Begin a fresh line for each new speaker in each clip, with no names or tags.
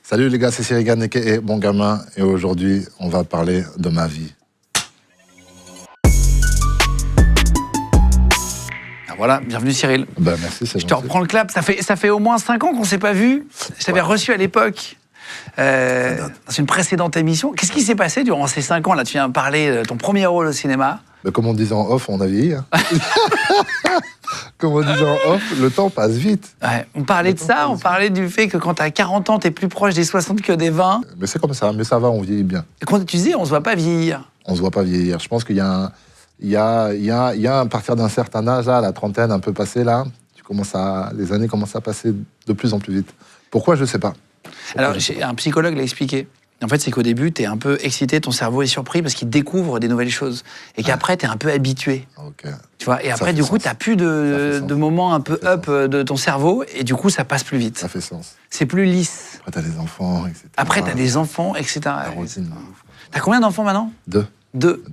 Salut les gars, c'est Cyril Ganeke et Bon Gamin. Et aujourd'hui, on va parler de ma vie.
Voilà, bienvenue Cyril.
Ben merci, c'est
Je te reprends le clap, ça fait au moins 5 ans qu'on ne s'est pas vu. Je t'avais reçu à l'époque dans une précédente émission. Qu'est-ce qui s'est passé durant ces 5 ans là? Tu viens parler de ton premier rôle au cinéma.
Mais comme on disait en off, on a vieilli. Hein. Comme on disait en off, le temps passe vite.
Ouais, on parlait de ça, on parlait du fait que quand tu as 40 ans, tu es plus proche des 60 que des 20.
Mais c'est comme ça, mais ça va, on vieillit bien.
Et quand tu disais, on se voit pas vieillir.
On se voit pas vieillir. Je pense qu'il y a à partir d'un certain âge, là, la trentaine un peu passée, là, les années commencent à passer de plus en plus vite. Pourquoi, je sais pas.
Alors, un psychologue l'a expliqué. En fait, c'est qu'au début, tu es un peu excité, ton cerveau est surpris parce qu'il découvre des nouvelles choses. Et qu'après, tu es un peu habitué.
Okay.
Tu vois, et après, du coup, tu n'as plus de moments un peu up de ton cerveau. Et du coup, ça passe plus vite.
Ça fait sens.
C'est plus lisse.
Après, tu as des enfants, etc.
Après, tu as des enfants, etc.
La routine.
Tu as combien d'enfants maintenant?
Deux.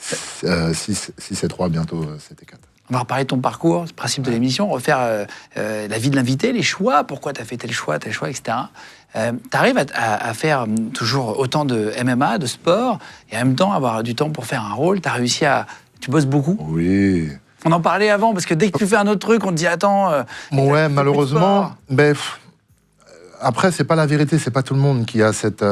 6 et 3, bientôt, c'était 4.
On va reparler de ton parcours, le principe de l'émission, refaire la vie de l'invité, les choix, pourquoi tu as fait tel choix, etc. Tu arrives à faire toujours autant de MMA, de sport, et en même temps avoir du temps pour faire un rôle. Tu bosses beaucoup.
Oui.
On en parlait avant, parce que dès que tu fais un autre truc, on te dit attends.
Ouais, malheureusement. Après, c'est pas la vérité, c'est pas tout le monde qui a cette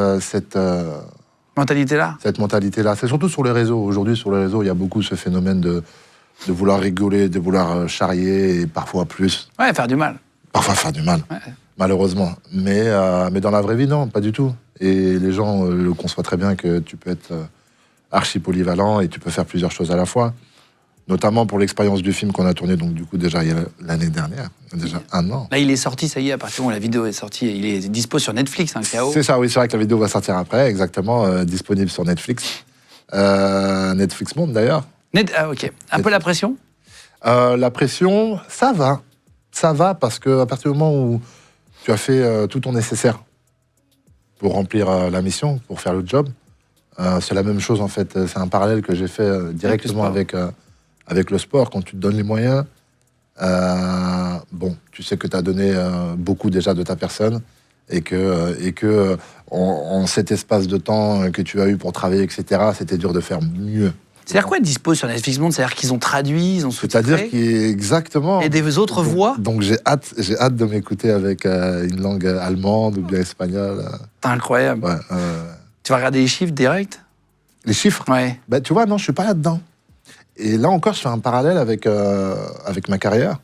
mentalité-là.
Cette mentalité-là. C'est surtout sur les réseaux. Aujourd'hui, sur les réseaux, il y a beaucoup ce phénomène de vouloir rigoler, de vouloir charrier, et parfois plus.
Ouais, faire du mal.
Parfois faire du mal, ouais. Malheureusement. Mais dans la vraie vie, non, pas du tout. Et les gens le conçoivent très bien que tu peux être archi polyvalent et tu peux faire plusieurs choses à la fois. Notamment pour l'expérience du film qu'on a tourné, donc du coup déjà l'année dernière, déjà un an.
Là, il est sorti, ça y est, à partir du moment où la vidéo est sortie, il est dispo sur Netflix, hein, KO.
C'est ça, oui, c'est vrai que la vidéo va sortir après, exactement, disponible sur Netflix. Netflix Monde, d'ailleurs.
Ah, ok. Un peu la pression?
La pression, ça va. Ça va, parce qu'à partir du moment où tu as fait tout ton nécessaire pour remplir la mission, pour faire le job, c'est la même chose, en fait. C'est un parallèle que j'ai fait directement avec le sport. Quand tu te donnes les moyens, tu sais que tu as donné beaucoup déjà de ta personne et que en cet espace de temps que tu as eu pour travailler, etc., c'était dur de faire mieux.
C'est-à-dire quoi, dispo sur Netflix Monde? C'est-à-dire qu'ils ont traduit, ils ont sous-titré?
C'est-à-dire qu'exactement.
Et des autres voix?
Donc j'ai hâte de m'écouter avec une langue allemande ou bien espagnole.
C'est incroyable.
Ouais,
tu vas regarder les chiffres direct?
Les chiffres?
Ouais.
Tu vois, non, je suis pas là-dedans. Et là encore, je fais un parallèle avec ma carrière.